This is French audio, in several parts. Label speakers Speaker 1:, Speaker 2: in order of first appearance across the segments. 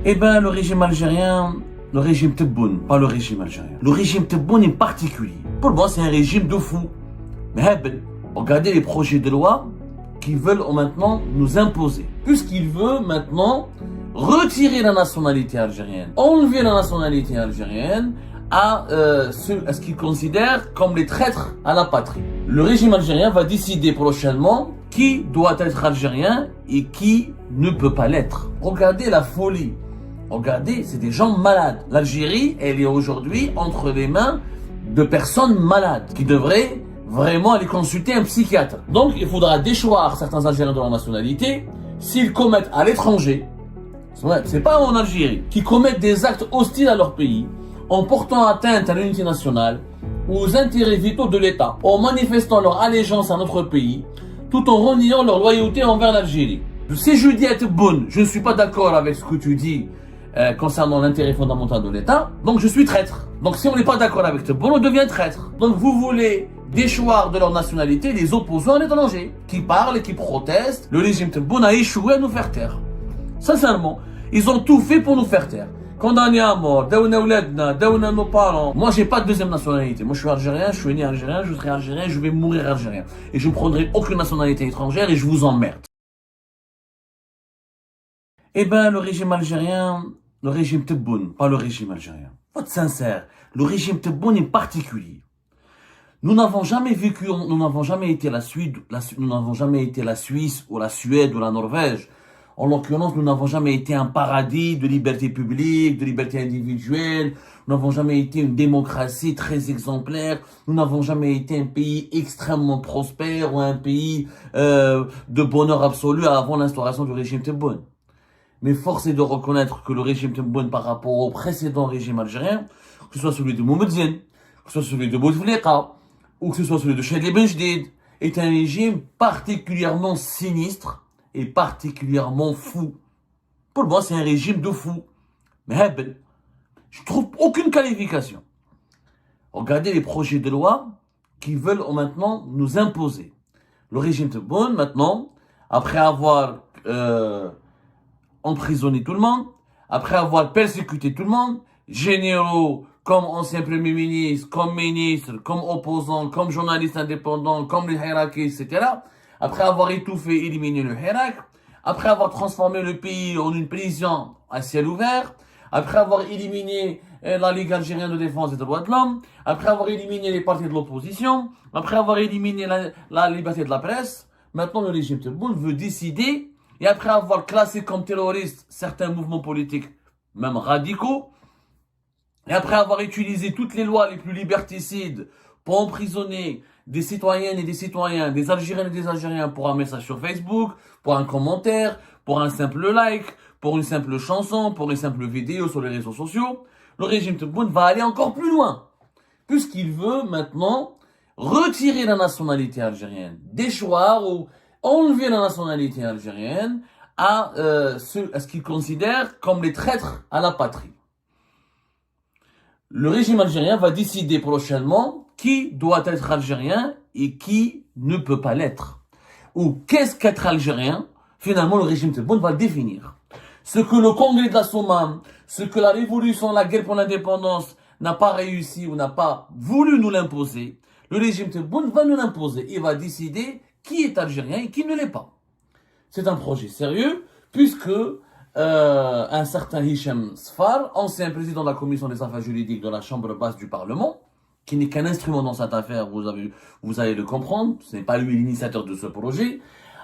Speaker 1: Eh bien, le régime algérien, le régime Tebboune, pas le régime algérien. Le régime Tebboune est particulier. Pour moi, c'est un régime de fou. Mais regardez les projets de loi qu'ils veulent maintenant nous imposer. Puisqu'il veut maintenant retirer la nationalité algérienne, enlever la nationalité algérienne à ce qu'il considère comme les traîtres à la patrie. Le régime algérien va décider prochainement qui doit être algérien et qui ne peut pas l'être. Regardez la folie. Regardez, c'est des gens malades. L'Algérie, elle est aujourd'hui entre les mains de personnes malades qui devraient vraiment aller consulter un psychiatre. Donc, il faudra déchoir certains Algériens de leur nationalité s'ils commettent à l'étranger, c'est pas en Algérie, qui commettent des actes hostiles à leur pays, en portant atteinte à l'unité nationale ou aux intérêts vitaux de l'État, en manifestant leur allégeance à notre pays, tout en reniant leur loyauté envers l'Algérie. Si je dis à Tebboune, je ne suis pas d'accord avec ce que tu dis concernant l'intérêt fondamental de l'État, donc je suis traître. Donc si on n'est pas d'accord avec Tebboune, on devient traître. Donc vous voulez déchoir de leur nationalité les opposants à l'étranger, qui parlent et qui protestent. Le régime Tebboune a échoué à nous faire taire. Sincèrement, ils ont tout fait pour nous faire taire. Condamnés à mort, daouna ouladna, daouna nos parents. Moi, j'ai pas de deuxième nationalité. Moi, je suis algérien, je suis né algérien, je serai algérien, je vais mourir algérien. Et je ne prendrai aucune nationalité étrangère et je vous emmerde. Eh ben, le régime algérien, le régime Tebboune, pas le régime algérien. Faut être sincère, le régime Tebboune est particulier. Nous n'avons jamais vécu, nous n'avons jamais été nous n'avons jamais été la Suisse ou la Suède ou la Norvège. En l'occurrence, nous n'avons jamais été un paradis de liberté publique, de liberté individuelle. Nous n'avons jamais été une démocratie très exemplaire. Nous n'avons jamais été un pays extrêmement prospère ou un pays de bonheur absolu avant l'instauration du régime Tebboune. Mais force est de reconnaître que le régime Tebboune par rapport au précédent régime algérien, que ce soit celui de Moumedzine, que ce soit celui de Bouteflika, ou que ce soit celui de Chadli Benjedid, est un régime particulièrement sinistre et particulièrement fou. Pour moi, c'est un régime de fou. Mais je trouve aucune qualification. Regardez les projets de loi qui veulent maintenant nous imposer. Le régime Tebboune, maintenant, après avoir emprisonné tout le monde, après avoir persécuté tout le monde, généraux, comme ancien premier ministre, comme ministre, comme opposant, comme journaliste indépendant, comme les Hirakis, etc. Après avoir étouffé, éliminé le Hirak, après avoir transformé le pays en une prison à ciel ouvert, après avoir éliminé la Ligue algérienne de défense des droits de l'homme, après avoir éliminé les partis de l'opposition, après avoir éliminé la liberté de la presse, maintenant le régime Tebboune veut décider, et après avoir classé comme terroristes certains mouvements politiques, même radicaux, et après avoir utilisé toutes les lois les plus liberticides pour emprisonner des citoyennes et des citoyens, des Algériennes et des Algériens pour un message sur Facebook, pour un commentaire, pour un simple like, pour une simple chanson, pour une simple vidéo sur les réseaux sociaux, le régime Tebboune va aller encore plus loin, puisqu'il veut maintenant retirer la nationalité algérienne, déchoir ou enlever la nationalité algérienne à ce qu'il considère comme les traîtres à la patrie. Le régime algérien va décider prochainement qui doit être algérien et qui ne peut pas l'être. Ou qu'est-ce qu'être algérien? Finalement, le régime Tebboune va le définir. Ce que le congrès de la Sommam, ce que la révolution, la guerre pour l'indépendance n'a pas réussi ou n'a pas voulu nous l'imposer, le régime Tebboune va nous l'imposer. Il va décider qui est algérien et qui ne l'est pas. C'est un projet sérieux puisque un certain Hicham Sfar, ancien président de la commission des affaires juridiques de la Chambre basse du Parlement, qui n'est qu'un instrument dans cette affaire, vous allez le comprendre, ce n'est pas lui l'initiateur de ce projet,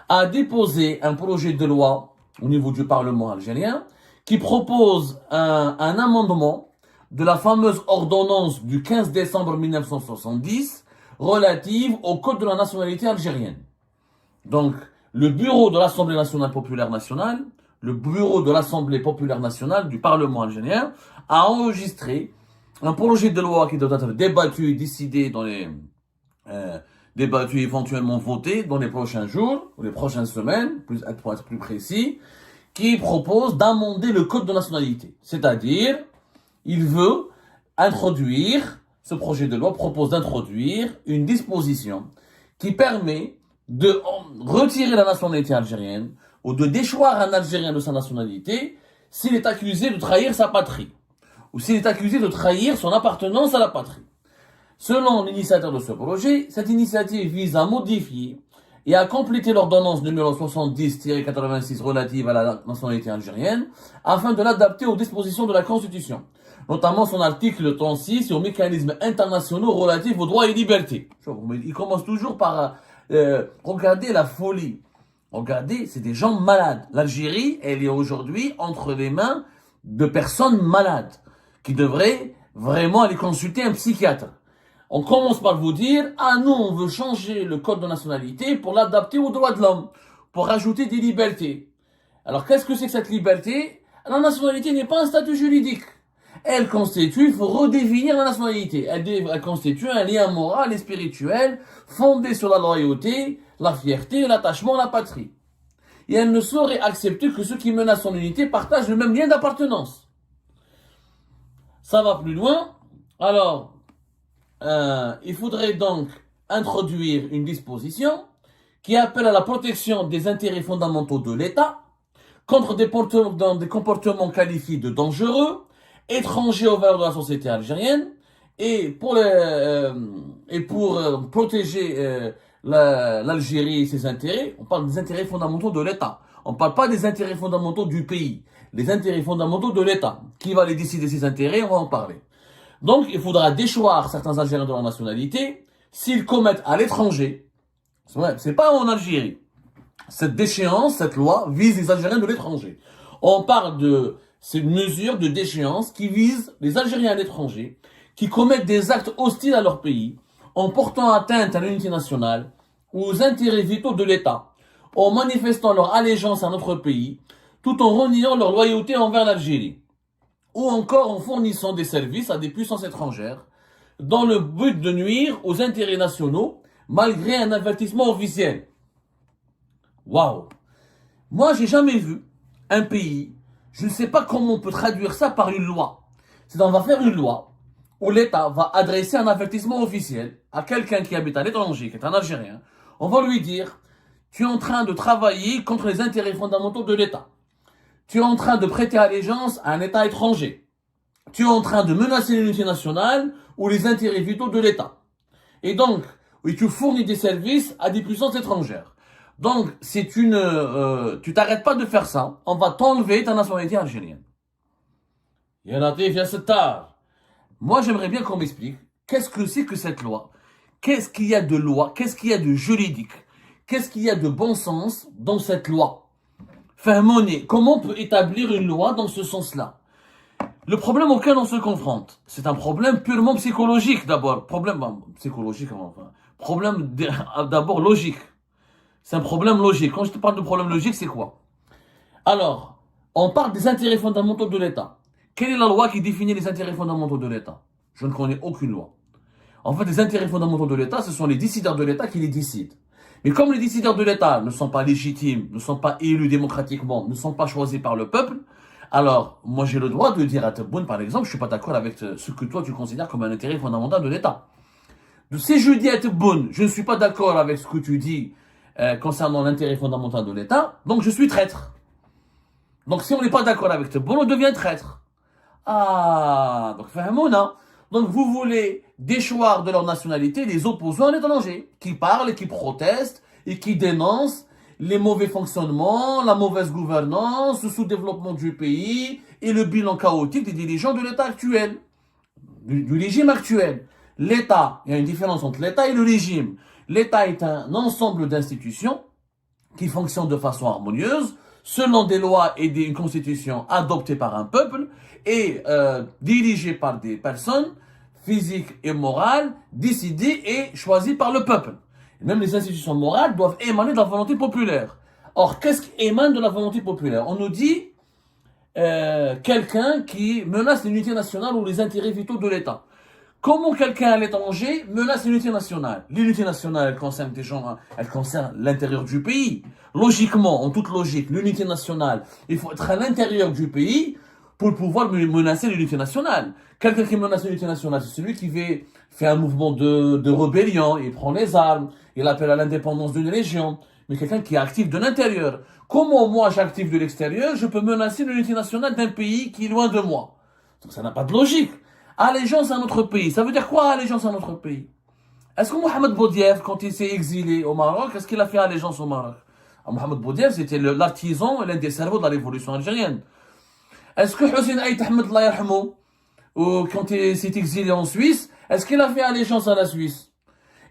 Speaker 1: a déposé un projet de loi au niveau du Parlement algérien qui propose un amendement de la fameuse ordonnance du 15 décembre 1970 relative au Code de la nationalité algérienne. Donc, le bureau de l'Assemblée nationale populaire nationale, le bureau de l'Assemblée populaire nationale du Parlement algérien a enregistré un projet de loi qui doit être débattu, décidé débattu éventuellement voté dans les prochains jours, ou les prochaines semaines, pour être plus précis, qui propose d'amender le code de nationalité. C'est-à-dire, il veut introduire, ce projet de loi propose d'introduire une disposition qui permet de retirer la nationalité algérienne ou de déchoir un Algérien de sa nationalité s'il est accusé de trahir sa patrie, ou s'il est accusé de trahir son appartenance à la patrie. Selon l'initiateur de ce projet, cette initiative vise à modifier et à compléter l'ordonnance numéro 70-86 relative à la nationalité algérienne afin de l'adapter aux dispositions de la Constitution, notamment son article 36 et aux mécanismes internationaux relatifs aux droits et libertés. Il commence toujours par regarder la folie. Regardez, c'est des gens malades. L'Algérie, elle est aujourd'hui entre les mains de personnes malades qui devraient vraiment aller consulter un psychiatre. On commence par vous dire, ah non, on veut changer le code de nationalité pour l'adapter aux droits de l'homme, pour rajouter des libertés. Alors qu'est-ce que c'est que cette liberté? La nationalité n'est pas un statut juridique. Elle constitue, il faut redéfinir la nationalité. Elle constitue un lien moral et spirituel fondé sur la loyauté, la fierté et l'attachement à la patrie. Et elle ne saurait accepter que ceux qui menacent son unité partagent le même lien d'appartenance. Ça va plus loin. Alors, il faudrait donc introduire une disposition qui appelle à la protection des intérêts fondamentaux de l'État contre des comportements qualifiés de dangereux, étrangers aux valeurs de la société algérienne, et pour protéger l'Algérie et ses intérêts, on parle des intérêts fondamentaux de l'État. On ne parle pas des intérêts fondamentaux du pays, les intérêts fondamentaux de l'État. Qui va les décider ces intérêts? On va en parler. Donc, il faudra déchoir certains Algériens de leur nationalité s'ils commettent à l'étranger. C'est pas en Algérie. Cette déchéance, cette loi, vise les Algériens de l'étranger. On parle de ces mesures de déchéance qui visent les Algériens à l'étranger, qui commettent des actes hostiles à leur pays, en portant atteinte à l'unité nationale ou aux intérêts vitaux de l'État, en manifestant leur allégeance à notre pays, tout en reniant leur loyauté envers l'Algérie, ou encore en fournissant des services à des puissances étrangères, dans le but de nuire aux intérêts nationaux, malgré un avertissement officiel. Waouh! Moi, j'ai jamais vu un pays, je ne sais pas comment on peut traduire ça par une loi. C'est-à-dire, on va faire une loi où l'État va adresser un avertissement officiel à quelqu'un qui habite à l'étranger, qui est un Algérien. On va lui dire, tu es en train de travailler contre les intérêts fondamentaux de l'État. Tu es en train de prêter allégeance à un État étranger. Tu es en train de menacer l'unité nationale ou les intérêts vitaux de l'État. Et donc, oui, tu fournis des services à des puissances étrangères. Donc, tu t'arrêtes pas de faire ça, on va t'enlever ta nationalité algérienne. Moi, j'aimerais bien qu'on m'explique qu'est-ce que c'est que cette loi. Qu'est-ce qu'il y a de loi? Qu'est-ce qu'il y a de juridique? Qu'est-ce qu'il y a de bon sens dans cette loi? Fahmouni, comment on peut établir une loi dans ce sens-là? Le problème auquel on se confronte, c'est un problème purement psychologique d'abord. Problème psychologique, enfin. Problème d'abord logique. C'est un problème logique. Quand je te parle de problème logique, c'est quoi? Alors, on parle des intérêts fondamentaux de l'État. Quelle est la loi qui définit les intérêts fondamentaux de l'État? Je ne connais aucune loi. En fait, les intérêts fondamentaux de l'État, ce sont les décideurs de l'État qui les décident. Mais comme les décideurs de l'État ne sont pas légitimes, ne sont pas élus démocratiquement, ne sont pas choisis par le peuple, alors, moi j'ai le droit de dire à Tebboune, par exemple, je suis pas d'accord avec ce que toi tu considères comme un intérêt fondamental de l'État. Si je dis à Tebboune, je ne suis pas d'accord avec ce que tu dis concernant l'intérêt fondamental de l'État, donc je suis traître. Donc si on n'est pas d'accord avec Tebboune, on devient traître. Ah, donc Fahmouna. Donc vous voulez déchoir de leur nationalité les opposants à l'étranger, qui parlent et qui protestent et qui dénoncent les mauvais fonctionnements, la mauvaise gouvernance, le sous-développement du pays et le bilan chaotique des dirigeants de l'État actuel, du régime actuel. L'État, il y a une différence entre l'État et le régime. L'État est un ensemble d'institutions qui fonctionnent de façon harmonieuse, selon des lois et une constitution adoptées par un peuple et dirigées par des personnes physiques et morales, décidées et choisies par le peuple. Même les institutions morales doivent émaner de la volonté populaire. Or, qu'est-ce qui émane de la volonté populaire? On nous dit quelqu'un qui menace l'unité nationale ou les intérêts vitaux de l'État. Comment quelqu'un à l'étranger menace l'unité nationale? L'unité nationale, elle concerne des gens, elle concerne l'intérieur du pays. Logiquement, en toute logique, l'unité nationale, il faut être à l'intérieur du pays pour pouvoir menacer l'unité nationale. Quelqu'un qui menace l'unité nationale, c'est celui qui fait un mouvement de rébellion, il prend les armes, il appelle à l'indépendance d'une région, mais quelqu'un qui est actif de l'intérieur. Comment moi j'active de l'extérieur, je peux menacer l'unité nationale d'un pays qui est loin de moi? Donc ça n'a pas de logique. Allégeance à notre pays, ça veut dire quoi allégeance à notre pays? Est-ce que Mohamed Boudiaf, quand il s'est exilé au Maroc, est-ce qu'il a fait allégeance au Maroc? Mohamed Boudiaf, c'était l'artisan et l'un des cerveaux de la révolution algérienne. Est-ce que Hussein Aït Ahmed, Allah yarhamou, quand il s'est exilé en Suisse, est-ce qu'il a fait allégeance à la Suisse?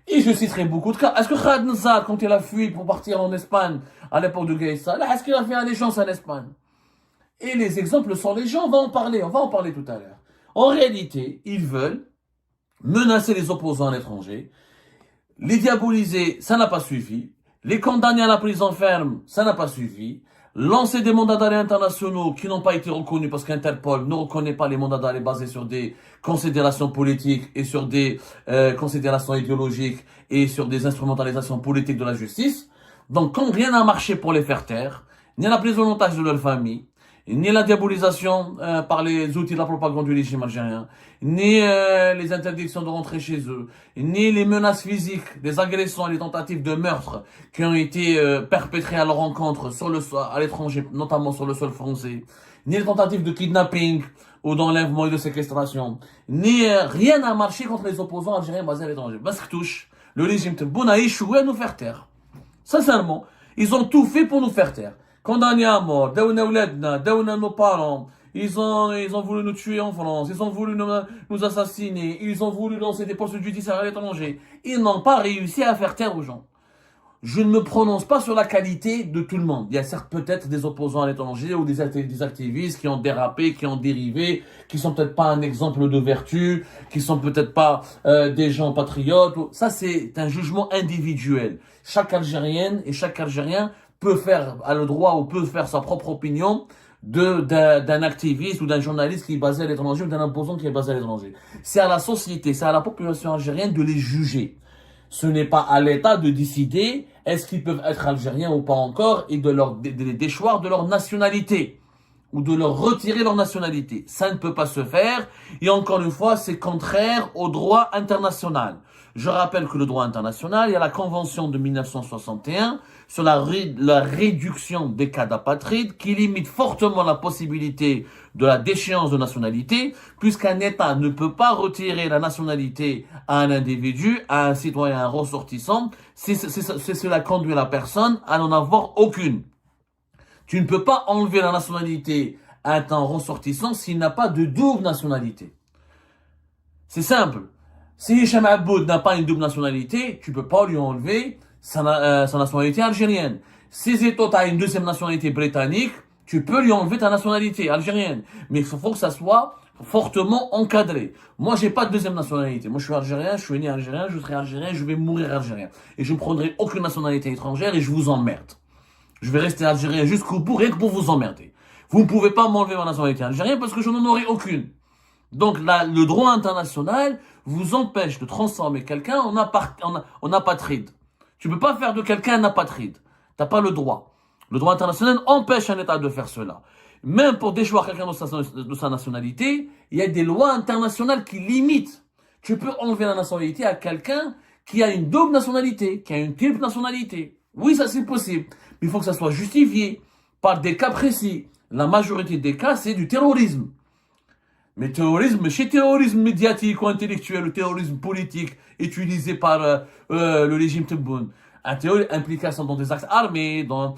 Speaker 1: Et je citerai beaucoup de cas. Est-ce que Khaled Nzar, quand il a fui pour partir en Espagne, à l'époque de Gaïs Salah, est-ce qu'il a fait allégeance à l'Espagne? Et les exemples sont légion, on va en parler tout à l'heure. En réalité, ils veulent menacer les opposants à l'étranger, les diaboliser, ça n'a pas suffi, les condamner à la prison ferme, ça n'a pas suffi, lancer des mandats d'arrêt internationaux qui n'ont pas été reconnus parce qu'Interpol ne reconnaît pas les mandats d'arrêt basés sur des considérations politiques et sur des considérations idéologiques et sur des instrumentalisations politiques de la justice. Donc quand rien n'a marché pour les faire taire, ni la prise en otage de leur famille, ni la diabolisation par les outils de la propagande du régime algérien, ni les interdictions de rentrer chez eux, ni les menaces physiques, les agressions et les tentatives de meurtre qui ont été perpétrées à leur encontre à l'étranger, notamment sur le sol français, ni les tentatives de kidnapping ou d'enlèvement et de séquestration, ni rien n'a marché contre les opposants algériens basés à l'étranger. Basktouche, le régime Tebboune a échoué à nous faire taire. Sincèrement, ils ont tout fait pour nous faire taire. Condamnés à mort, daouna ouladna, daouna nos parents, ils ont voulu nous tuer en France, ils ont voulu nous assassiner, ils ont voulu lancer des postes judiciaires à l'étranger. Ils n'ont pas réussi à faire taire aux gens. Je ne me prononce pas sur la qualité de tout le monde. Il y a certes peut-être des opposants à l'étranger ou des activistes qui ont dérapé, qui ont dérivé, qui sont peut-être pas un exemple de vertu, qui sont peut-être pas des gens patriotes. Ça, c'est un jugement individuel. Chaque Algérienne et chaque Algérien a le droit ou peut faire sa propre opinion d'un activiste ou d'un journaliste qui est basé à l'étranger ou d'un opposant qui est basé à l'étranger. C'est à la société, c'est à la population algérienne de les juger. Ce n'est pas à l'État de décider est-ce qu'ils peuvent être algériens ou pas encore et de les déchoir de leur nationalité ou de leur retirer leur nationalité. Ça ne peut pas se faire et encore une fois, c'est contraire au droit international. Je rappelle que le droit international, il y a la Convention de 1961 sur la réduction des cas d'apatride qui limite fortement la possibilité de la déchéance de nationalité puisqu'un État ne peut pas retirer la nationalité à un individu, à un citoyen, à un ressortissant si cela conduit la personne à n'en avoir aucune. Tu ne peux pas enlever la nationalité à un ressortissant s'il n'a pas de double nationalité. C'est simple. Si Hicham Aboud n'a pas une double nationalité, tu peux pas lui enlever sa nationalité algérienne. Si Zeto a une deuxième nationalité britannique, tu peux lui enlever ta nationalité algérienne. Mais il faut que ça soit fortement encadré. Moi, j'ai pas de deuxième nationalité. Moi, je suis algérien, je suis né algérien, je serai algérien, je vais mourir algérien. Et je ne prendrai aucune nationalité étrangère et je vous emmerde. Je vais rester algérien jusqu'au bout, rien que pour vous emmerder. Vous ne pouvez pas m'enlever ma nationalité algérienne parce que je n'en aurai aucune. Donc là, le droit international vous empêche de transformer quelqu'un en apatride. Tu ne peux pas faire de quelqu'un un apatride. Tu n'as pas le droit. Le droit international empêche un État de faire cela. Même pour déchoir quelqu'un de sa nationalité, il y a des lois internationales qui limitent. Tu peux enlever la nationalité à quelqu'un qui a une double nationalité, qui a une triple nationalité. Oui, ça c'est possible. Mais il faut que ça soit justifié par des cas précis. La majorité des cas, c'est du terrorisme. Mais terrorisme médiatique ou intellectuel, le terrorisme politique utilisé par le régime Tebboune. Un terrorisme implication dans des actes armés, dans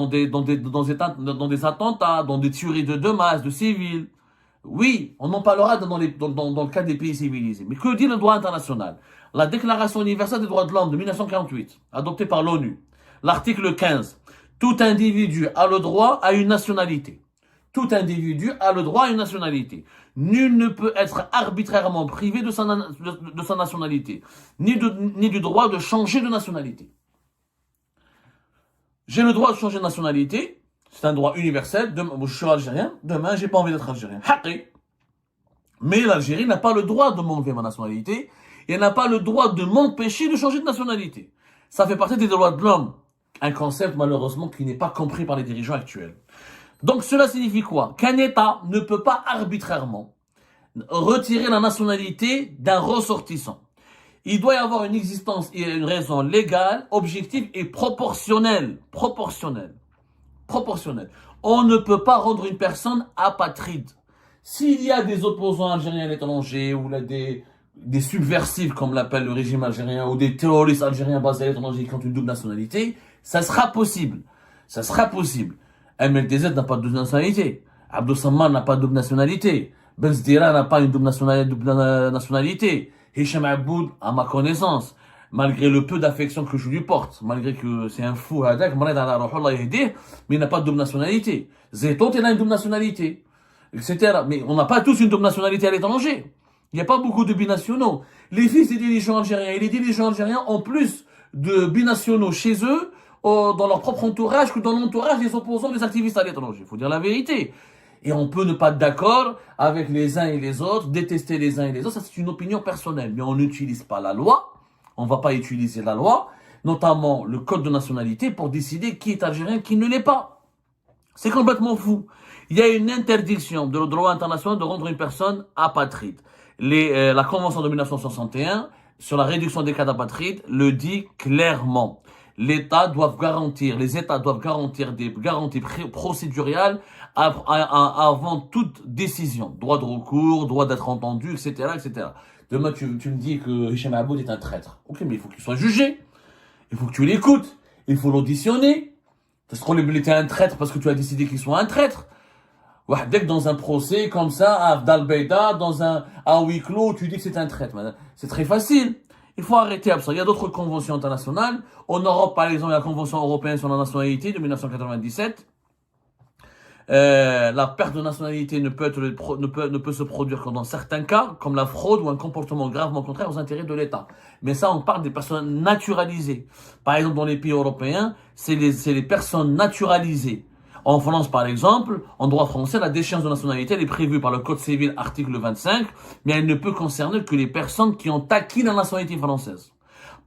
Speaker 1: des attentats, dans des tueries de masse, de civils. Oui, on en parlera dans le cas des pays civilisés. Mais que dit le droit international? La Déclaration universelle des droits de l'homme de 1948, adoptée par l'ONU. L'article 15. Tout individu a le droit à une nationalité. Tout individu a le droit à une nationalité. Nul ne peut être arbitrairement privé de sa nationalité, ni du droit de changer de nationalité. J'ai le droit de changer de nationalité, c'est un droit universel. Je suis algérien, demain j'ai pas envie d'être algérien. Mais l'Algérie n'a pas le droit de m'enlever ma nationalité, et elle n'a pas le droit de m'empêcher de changer de nationalité. Ça fait partie des droits de l'homme. Un concept malheureusement qui n'est pas compris par les dirigeants actuels. Donc cela signifie quoi? Qu'un État ne peut pas arbitrairement retirer la nationalité d'un ressortissant. Il doit y avoir une existence et une raison légale, objective et proportionnelle. Proportionnelle. On ne peut pas rendre une personne apatride. S'il y a des opposants algériens à l'étranger ou là des subversifs, comme l'appelle le régime algérien, ou des terroristes algériens basés à l'étranger qui ont une double nationalité, ça sera possible. Ça sera possible. MLTZ n'a pas de double nationalité. Abdou Samman n'a pas de double nationalité. Benzdira n'a pas une double nationalité. Hicham Aboud, à ma connaissance, malgré le peu d'affection que je lui porte, malgré que c'est un fou, mais il n'a pas de double nationalité. Zétot, il a une double nationalité, etc. Mais on n'a pas tous une double nationalité à l'étranger. Il n'y a pas beaucoup de binationaux. Les fils des dirigeants algériens et les dirigeants algériens ont plus de binationaux chez eux, dans leur propre entourage, que dans l'entourage des opposants, des activistes à l'étranger. Il faut dire la vérité. Et on peut ne pas être d'accord avec les uns et les autres, détester les uns et les autres, ça c'est une opinion personnelle. Mais on n'utilise pas la loi, on ne va pas utiliser la loi, notamment le code de nationalité, pour décider qui est algérien, qui ne l'est pas. C'est complètement fou. Il y a une interdiction de le droit international de rendre une personne apatride. La Convention de 1961 sur la réduction des cas d'apatride le dit clairement. Les États doivent garantir des garanties procédurales avant toute décision. Droit de recours, droit d'être entendu, etc., etc. Demain, tu me dis que Hicham Aboud est un traître. Ok, mais il faut qu'il soit jugé. Il faut que tu l'écoutes. Il faut l'auditionner. Est-ce qu'on était un traître parce que tu as décidé qu'il soit un traître? Dès que dans un procès comme ça, à Abdel-Beida, à huis clos, tu dis que c'est un traître. C'est très facile. Il faut arrêter ça. Il y a d'autres conventions internationales. En Europe, par exemple, il y a la Convention européenne sur la nationalité de 1997. La perte de nationalité ne peut se produire que dans certains cas, comme la fraude ou un comportement gravement contraire aux intérêts de l'État. Mais ça, on parle des personnes naturalisées. Par exemple, dans les pays européens, c'est les personnes naturalisées. En France, par exemple, en droit français, la déchéance de nationalité, elle est prévue par le Code civil, article 25, mais elle ne peut concerner que les personnes qui ont acquis la nationalité française.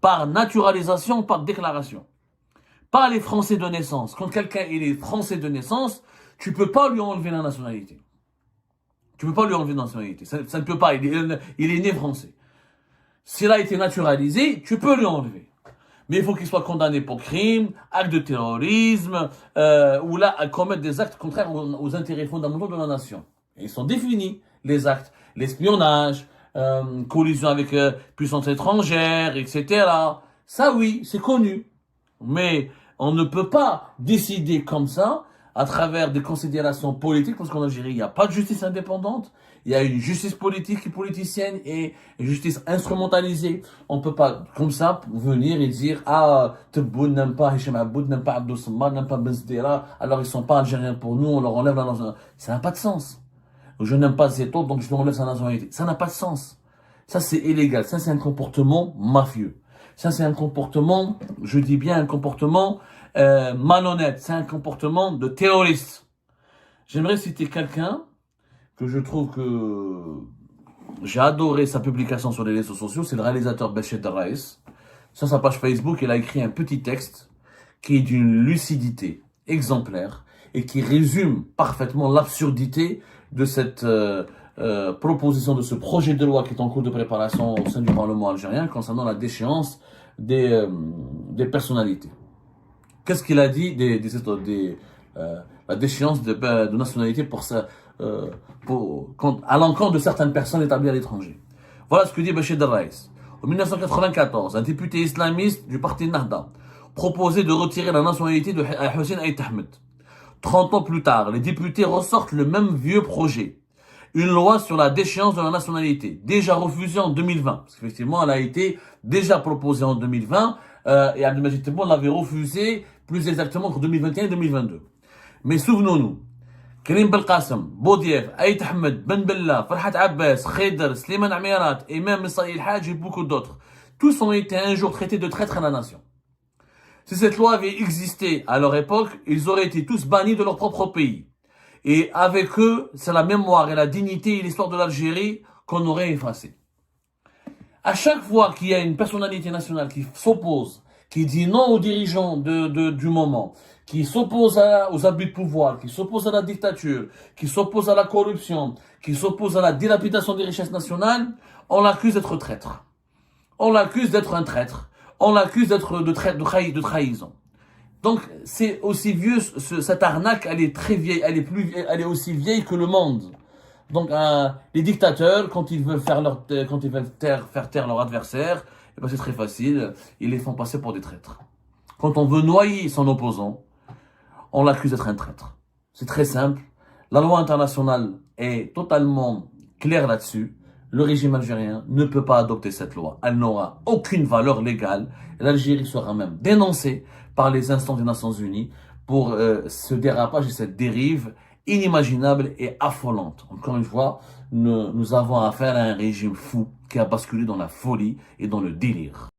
Speaker 1: Par naturalisation, par déclaration. Pas les Français de naissance. Quand quelqu'un est Français de naissance, tu peux pas lui enlever la nationalité. Tu peux pas lui enlever la nationalité. Ça ne peut pas. Il est né français. S'il a été naturalisé, tu peux lui enlever. Mais il faut qu'il soit condamné pour crime, acte de terrorisme, ou là, à commettre des actes contraires aux intérêts fondamentaux de la nation. Et ils sont définis, les actes. L'espionnage, collusion avec puissance étrangère, etc. Ça, oui, c'est connu. Mais on ne peut pas décider comme ça, à travers des considérations politiques, parce qu'en Algérie, il n'y a pas de justice indépendante. Il y a une justice politique et politicienne et une justice instrumentalisée. On ne peut pas, comme ça, venir et dire, Tebboune n'aime pas Hicham Aboud, n'aime pas Abdou Samman, n'aime pas Benzdira, alors ils ne sont pas algériens pour nous, on leur enlève la nationalité. Ça n'a pas de sens. Je n'aime pas Zeto, donc je lui enlève sa nationalité. Ça n'a pas de sens. Ça, c'est illégal. Ça, c'est un comportement mafieux. Ça, c'est un comportement, je dis bien un comportement malhonnête. C'est un comportement de terroriste. J'aimerais citer quelqu'un que je trouve que j'ai adoré sa publication sur les réseaux sociaux, c'est le réalisateur Béchir Raïs. Sur sa page Facebook, il a écrit un petit texte qui est d'une lucidité exemplaire et qui résume parfaitement l'absurdité de cette proposition, de ce projet de loi qui est en cours de préparation au sein du Parlement algérien concernant la déchéance des personnalités. Qu'est-ce qu'il a dit la déchéance de nationalité à l'encontre de certaines personnes établies à l'étranger. Voilà ce que dit Béchir Raïs. En 1994, un député islamiste du parti Nahda proposait de retirer la nationalité de Hussein Aït Ahmed. 30 ans plus tard, les députés ressortent le même vieux projet. Une loi sur la déchéance de la nationalité, déjà refusée en 2020. Parce qu'effectivement, elle a été déjà proposée en 2020 et Abdelmajid Tebboune l'avait refusée plus exactement entre 2021 et 2022. Mais souvenons-nous, Karim Belkacem, Boudief, Aït Ahmed, Ben Bella, Farhat Abbas, Khayder, Slimane Amirat, et même Saïd Haj et beaucoup d'autres, tous ont été un jour traités de traîtres à la nation. Si cette loi avait existé à leur époque, ils auraient été tous bannis de leur propre pays. Et avec eux, c'est la mémoire et la dignité et l'histoire de l'Algérie qu'on aurait effacée. À chaque fois qu'il y a une personnalité nationale qui s'oppose, qui dit non aux dirigeants du moment, qui s'oppose aux abus de pouvoir, qui s'oppose à la dictature, qui s'oppose à la corruption, qui s'oppose à la dilapidation des richesses nationales, on l'accuse d'être traître. on l'accuse d'être un traître, on l'accuse d'être de trahison. Donc, c'est aussi vieux, cette arnaque, elle est très vieille, elle est aussi vieille que le monde. Donc, les dictateurs, quand ils veulent faire taire leur adversaire, eh ben, c'est très facile, ils les font passer pour des traîtres. Quand on veut noyer son opposant, on l'accuse d'être un traître. C'est très simple. La loi internationale est totalement claire là-dessus. Le régime algérien ne peut pas adopter cette loi. Elle n'aura aucune valeur légale. L'Algérie sera même dénoncée par les instances des Nations Unies pour ce dérapage et cette dérive inimaginable et affolante. Encore une fois, nous avons affaire à un régime fou qui a basculé dans la folie et dans le délire.